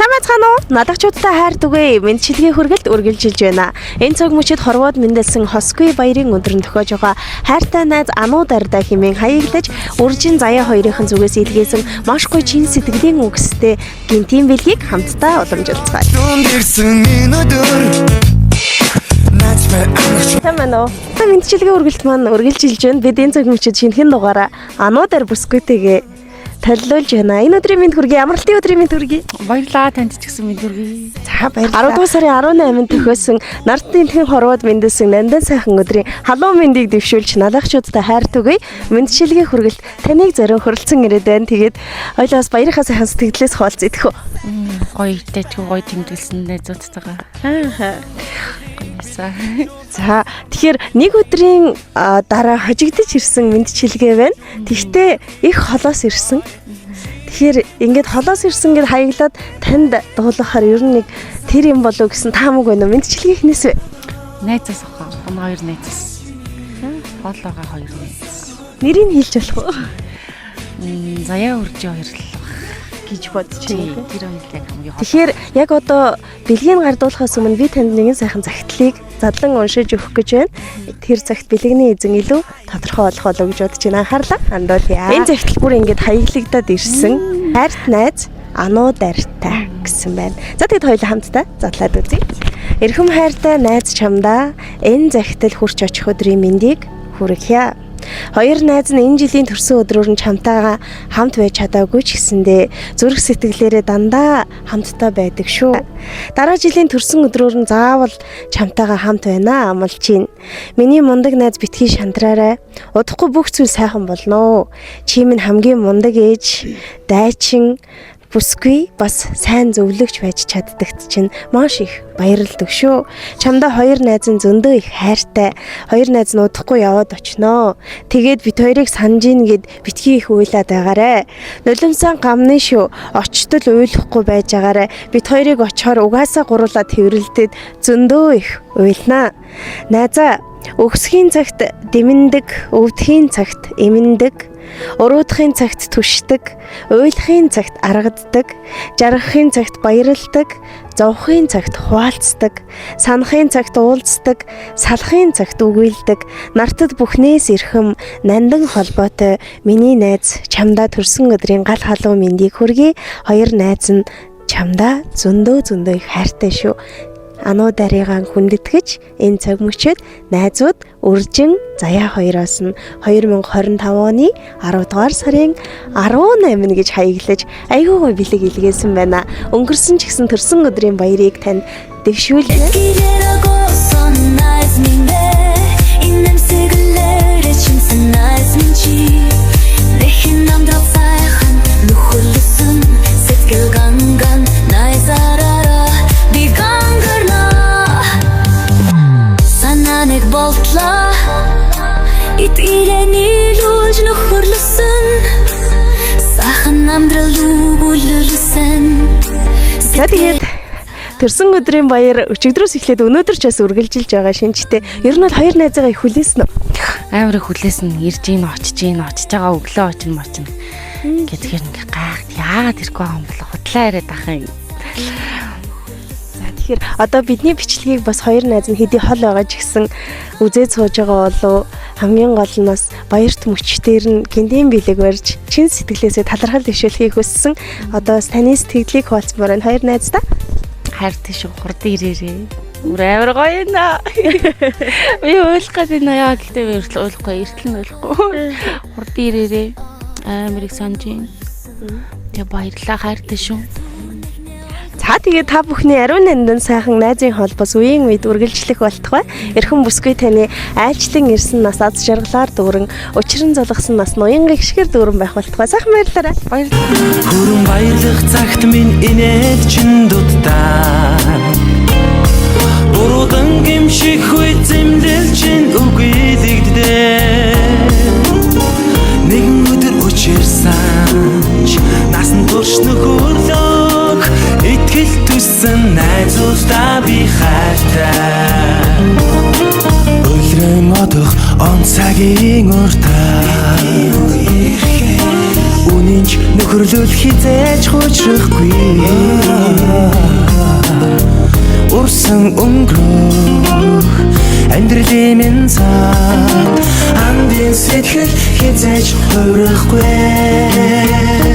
Цамацхан уу? Надагчуудтай хайр түгээ мэдчилгээ хүргэлт үргэлжилж байна. Энэ цаг мөчид хорвоод мэндэлсэн Хосгүй баярын өдрөнд тохиож байгаа хайртай найз Ануу Дарда хэмээн хаяглаж уржин заяа хоёрын зүгээс илгээсэн маш гоё чин сэтгэлийн үгстэй гинтийн бэлгийг хамтдаа уламжилцгаая. Тамано. Та мэдчилгээ үргэлт маань үргэлжилж байна. Бид энэ цаг мөчид шинэхэн дугаараа Ануу Дар бүсгүйтэйгээ таллуулж байна. Энэ өдрийн мэнд хүргэе. Амралтын өдрийн мэнд хүргэе. Баярлалаа танд ч гэсэн мэнд хүргэе. За баярлалаа. 10 дуусарын 18-нд төхөөсөн нартын тхэн хорвоод мэндэлсэн нандан сайхан өдрийн халуун мэндийг дэвшүүлж налагчуудтай хайр түгэе. Мэндчилгээ хүргэлт таныг зорин хөрөлцөн ирээд байна. Тэгээд ойлоос баярынхаа сайхан сэтгэлээс хуваалц идэх үү. Гоё дэжгүй гоё тэмдэглэсэн найзуудтайгаа. За тэгэхээр нэг өдрийн дараа хожигдож ирсэн мэндчилгээ байна. Тэгтээ их холоос ирсэн. Тэгэхээр ингээд холоос ирсэн гэд хаяглаад танд дуулахаар ер нь нэг тэр юм болов гэсэн таамаг байна уу? Мэндчилгээ хинээс вэ? Найзаас авах. Энэ хоёр найзаас. Хоолоогоо хоёр найз. Нэрийг хэлж болох уу? Заяа үржи хоёр л гэж бодож байна. Тэр хоёр яг хамгийн хол. Тэгэхээр яг одоо бэлгийг гардуулахаас өмнө би танд нэгэн сайхан загтлыг задлан уншиж өгөх гэж байна. Тэр загт бэлэгний эзэн илүү тодорхой болох болов гэж бодож байна. Анхаарлаа хандуулъя. Энэ загтал бүр ингээд хаяглагдаад ирсэн. Хайрт найз Ануу Дартай гэсэн байна. За тэгэд хоёулаа хамтдаа задлаад үзье. Эрхэм хайртай найз чамдаа энэ загтал хурч очих өдрийн мэндийг хүргье. Хоёр найз нь энэ жилийн төрсөн өдрөөр нь чамтайгаа хамт байж чадаагүй ч гэсэндээ зүрх сэтгэлээрээ дандаа хамтдаа байдаг шүү. Дараа жилийн төрсөн өдрөөр нь заавал чамтайгаа хамт байна амлаж чинь. Миний мундаг найз битгий шантраарай. Удахгүй бүх зүйл сайхан болно. Чи минь хамгийн мундаг ээж, дайчин бүсгүй бас сайн зөвлөгч байж чаддагт чинь маш их баярлалдаг шүү. Чамдаа хоёр найз нь зөндөө их хайртай. Хоёр найз нь удахгүй яваад очноо. Тэгээд бит хоёрыг санаж ийн гэд битгий их уйлаад байгаарэ. Нулимсан гамны шүү. Очтол уйлахгүй байж байгаарэ. Бит хоёрыг очихоор угаасаа гуруулаад хэврэлдээд зөндөө их уйлнаа. Найзаа өгсхийн цагт дэмэндэг, өвдөхийн цагт эмэндэг. Уруудахын цагт түшдэг, уйлахын цагт аргаддаг, жаргахын цагт баярлдаг, зовхын цагт хуваалцдаг, санахын цагт уулздаг, салахын цагт үгүйлдэг, нартад бүхнээс эрхэм нандан холбоотой миний найз чамдаа төрсөн өдрийн гал халуун мэндийг хүргэе. Хоёр найз нь чамдаа зөндөө их хайртай шүү. Ануу Дарыгаа хүндэтгэж энэ цаг мөчид найзууд үржин заяа хоёроос нь 2025 оны 10 дугаар сарын 18 гэж хаяглаж айгүй гоё бэлэг илгээсэн байна. Өнгөрсөн ч гэсэн төрсөн өдрийн баярыг тань дэвшүүлээ. Болтлоо ит ирэний лууж нөхөрлөсөн сайхан амдрал өгүүлсэн. Тэгээд төрсөн өдрийн баяр өчигдрөөс эхлээд өнөөдөр ч бас үргэлжилж байгаа шинжтэй. Ер нь бол хоёр найзаагаа их хүлээсэн үү? Амар их хүлээсэн. Ирж ийн очиж байгаа өглөө очино мочно. Гэхээр ингээ гайхад яагаад ирэхгүй байгаа юм бол худлаа яриад ах юм. Тэгэхээр одоо бидний бичлэгийг бас хоёр найз нь хэдий хол байгаа ч гэсэн үзээд сууж байгаа болов хамгийн гол нь бас баярт мөчтөр нь гинтийн бэлэг барьж чин сэтгэлээсээ талархал дэвшүүлэхийг хүссэн. Одоо таны сэтгэлийг хуваалцмаар энэ хоёр найздаа хайртай шүү хурдан ирээрээ. Үр амар гоё наа. Би ойлгох гэдэг нь яа гэхдээ би ойлгохгүй эртэл нь ойлгохгүй. Хурдан ирээрээ амирыг санаж юм. Тэгээ баярлалаа хайртай шүү. За тэгээд та бүхний ариун нандин сайхан найзын холбоос үеийн үед үргэлжлэх болтугай. Эрхэм бүсгүй таны айлчлан ирсэн нас аз жаргалаар дүүрэн учран золгосон нас ноён гихшгэр дүүрэн байх болтугай. Сайхан баярлалаа. Баярлалаа. Хүрэн баярлах цагт минь инээд чин дутаа. Буруудан гимших үе зэмлэл чин үгүйдэгдээ. Нэгэн өдөр учирсанч насан турш нөхөрлөө. Итгэл төссөн найзуудаа би хайртай. Өлрөн одох он цагийн уртаа. Үнэнч нөхөрлөл хизээж хуучрахгүй. усан өнгөрөх амьдралын минь цаад андын сэтгэл хязгаарч хувирахгүй